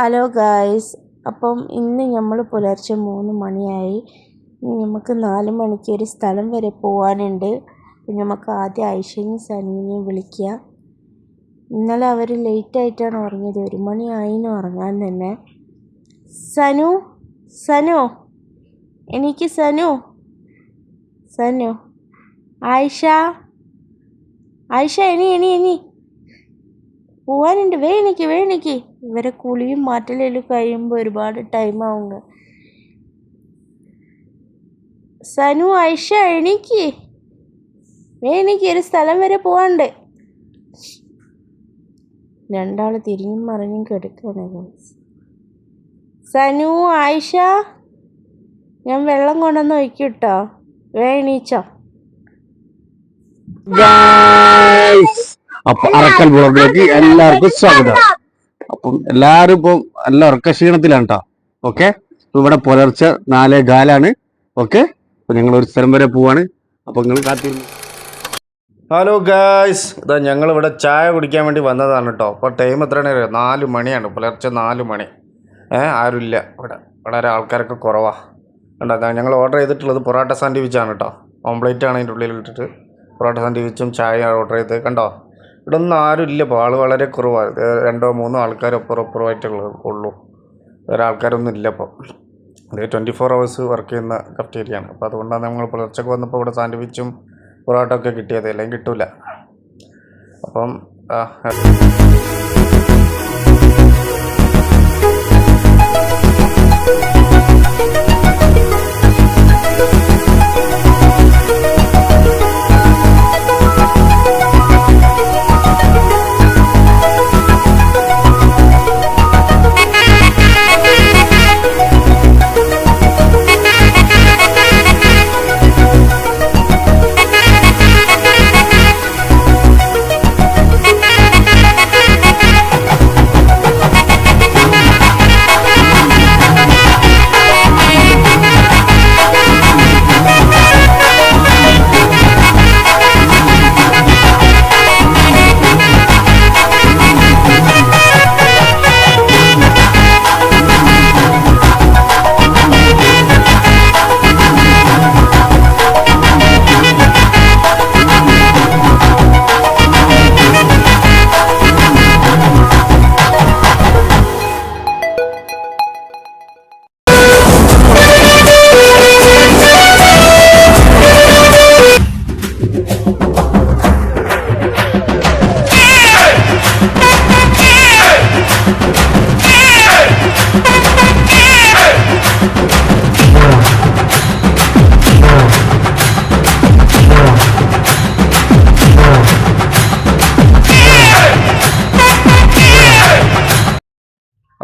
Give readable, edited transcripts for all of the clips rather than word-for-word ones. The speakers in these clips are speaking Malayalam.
ഹലോ ഗായ്സ്, അപ്പം ഇന്ന് നമ്മൾ പുലർച്ചെ 3 മണിയായി. നമുക്ക് 4 മണിക്ക് ഒരു സ്ഥലം വരെ പോകാനുണ്ട്. നമുക്ക് ആദ്യം ആയിഷയും സനുവിനെയും വിളിക്കുക. ഇന്നലെ അവർ ലേറ്റായിട്ടാണ് ഉറങ്ങിയത്, 1 മണിയായിന്ന് ഉറങ്ങാൻ തന്നെ. സനു സനു എനിക്ക് സനു സനു ആയിഷ ആയിഷ എണി എണി എണി പോവാനുണ്ട്, വേണിക്ക്. ഇവരെ കുളിയും മാറ്റലും കഴിയുമ്പോൾ ഒരുപാട് ടൈമാവുക. സനു ആയിഷ എണീക്ക്, ഒരു സ്ഥലം വരെ പോവാണ്ട്. രണ്ടാൾ തിരിഞ്ഞും മറിഞ്ഞും കിടക്കുകയാണ്. സനു ആയിഷ, ഞാൻ വെള്ളം കൊണ്ടുവന്ന് ഒഴിക്കൂട്ടോ, എണീച്ചോ. അപ്പൊ അറക്കൽ ബ്ലോഗിലേക്ക് എല്ലാവർക്കും സ്വാഗതം. അപ്പം എല്ലാവരും ഇപ്പം നല്ല ഉറക്ക ക്ഷീണത്തിലാണ് കേട്ടോ. ഓക്കെ, ഇവിടെ പുലർച്ചെ 4:15. ഓക്കെ, അപ്പൊ ഞങ്ങൾ ഒരു സ്ഥലം വരെ പോവാണ്. അപ്പൊ നിങ്ങൾ കാത്തിരുന്നു. ഹലോ ഗായ്സ്, ഇതാ ഞങ്ങൾ ഇവിടെ ചായ കുടിക്കാൻ വേണ്ടി വന്നതാണ് കേട്ടോ. അപ്പോൾ ടൈം എത്രയാണ്? 4 മണിയാണ്, പുലർച്ചെ 4 മണി. ആരുമില്ല ഇവിടെ, വളരെ ആൾക്കാരൊക്കെ കുറവാണ്. കണ്ടോ, ഞങ്ങൾ ഓർഡർ ചെയ്തിട്ടുള്ളത് പൊറോട്ട സാൻഡ്വിച്ചാണ് കേട്ടോ. ഓംപ്ലേറ്റ് ആണ് അതിൻ്റെ ഉള്ളിൽ ഇട്ടിട്ട് പൊറോട്ട സാൻഡ്വിച്ചും ചായ ഓർഡർ ചെയ്ത്. കണ്ടോ, ഇവിടെ ഒന്നും ആരും ഇല്ല, ഇപ്പോൾ ആൾ വളരെ കുറവാണ്. 2-3 ആൾക്കാർ ഒപ്പുറമായിട്ടേ ഉള്ളൂ, വേറെ ആൾക്കാരൊന്നും ഇല്ല. അപ്പോൾ ഇത് 24 hours വർക്ക് ചെയ്യുന്ന കഫ്റ്റേരിയയാണ്. അപ്പോൾ അതുകൊണ്ടാണ് നമ്മൾ പുലർച്ചയ്ക്ക് വന്നപ്പോൾ ഇവിടെ സാൻഡ്വിച്ചും പൊറോട്ട ഒക്കെ കിട്ടിയത്, അല്ലെങ്കിൽ കിട്ടൂല. അപ്പം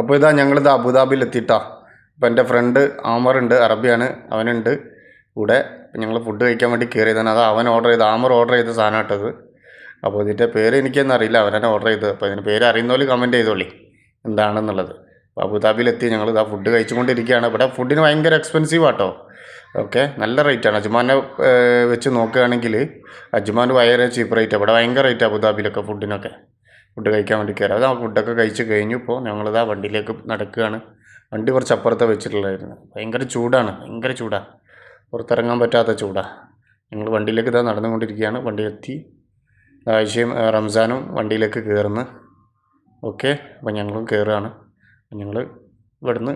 അപ്പോൾ ഇതാ ഞങ്ങളിത് അബുദാബിയിൽ എത്തിയിട്ടാ. അപ്പോൾ എൻ്റെ ഫ്രണ്ട് ആമറുണ്ട്, അറബിയാണ്, അവനുണ്ട് കൂടെ. ഞങ്ങൾ ഫുഡ് കഴിക്കാൻ വേണ്ടി കയറിയതാണ്. അത് അവൻ ഓർഡർ ചെയ്ത്, ആമർ ഓർഡർ ചെയ്ത സാധനം ഇട്ടത്. അപ്പോൾ ഇതിൻ്റെ പേര് എനിക്കൊന്നും അറിയില്ല, അവനെന്നെ ഓർഡർ ചെയ്തത്. അപ്പോൾ ഇതിന് പേര് അറിയുന്നവർ കമൻറ്റ് ചെയ്തോളി എന്താണെന്നുള്ളത്. അപ്പോൾ അബുദാബിയിലെത്തി ഞങ്ങൾ ഇതാ ഫുഡ് കഴിച്ചുകൊണ്ടിരിക്കുകയാണ്. ഇവിടെ ഫുഡിന് ഭയങ്കര എക്സ്പെൻസീവ് ആട്ടോ. ഓക്കെ, നല്ല റേറ്റാണ്. അജ്മാനെ വെച്ച് നോക്കുകയാണെങ്കിൽ അജ്മാൻ ഭയങ്കര ചീപ്പ് റേറ്റാണ്. ഇവിടെ ഭയങ്കര റേറ്റാണ് അബുദാബിയിലൊക്കെ ഫുഡിനൊക്കെ. ഫുഡ് കഴിക്കാൻ വേണ്ടി കയറാം. അത് ആ ഫുഡൊക്കെ കഴിച്ച് കഴിഞ്ഞു. ഇപ്പോൾ ഞങ്ങളിതാ വണ്ടിയിലേക്ക് നടക്കുകയാണ്. വണ്ടി കുറച്ച് അപ്പുറത്തെ വെച്ചിട്ടുള്ളതായിരുന്നു. ഭയങ്കര ചൂടാണ്, പുറത്തിറങ്ങാൻ പറ്റാത്ത ചൂടാണ്. ഞങ്ങൾ വണ്ടിയിലേക്ക് ഇതാ നടന്നുകൊണ്ടിരിക്കുകയാണ്. വണ്ടി എത്തി. ആഴ്ചയും റംസാനും വണ്ടിയിലേക്ക് കയറുന്നു. ഓക്കെ, അപ്പം ഞങ്ങളും കയറുകയാണ്. ഞങ്ങൾ ഇവിടുന്ന്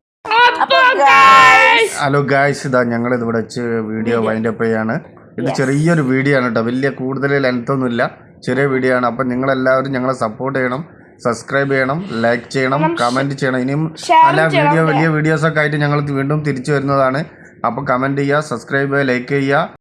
ഹലോ ഗായ്സ്, ഇതാ ഞങ്ങളിത് ഇവിടെ വെച്ച് വീഡിയോ വൈൻഡപ്പ് ചെയ്യാണ്. ഇത് ചെറിയൊരു വീഡിയോ ആണ് കേട്ടോ, വലിയ കൂടുതൽ ലെങ്ത്തൊന്നുമില്ല, ചെറിയ വീഡിയോ ആണ്. അപ്പം നിങ്ങളെല്ലാവരും ഞങ്ങളെ സപ്പോർട്ട് ചെയ്യണം, സബ്സ്ക്രൈബ് ചെയ്യണം, ലൈക്ക് ചെയ്യണം, കമൻറ്റ് ചെയ്യണം. ഇനിയും നല്ല വലിയ വീഡിയോസൊക്കെ ആയിട്ട് ഞങ്ങൾ വീണ്ടും തിരിച്ചു വരുന്നതാണ്. അപ്പോൾ കമൻറ്റ് ചെയ്യുക, സബ്സ്ക്രൈബ് ചെയ്യുക, ലൈക്ക് ചെയ്യുക.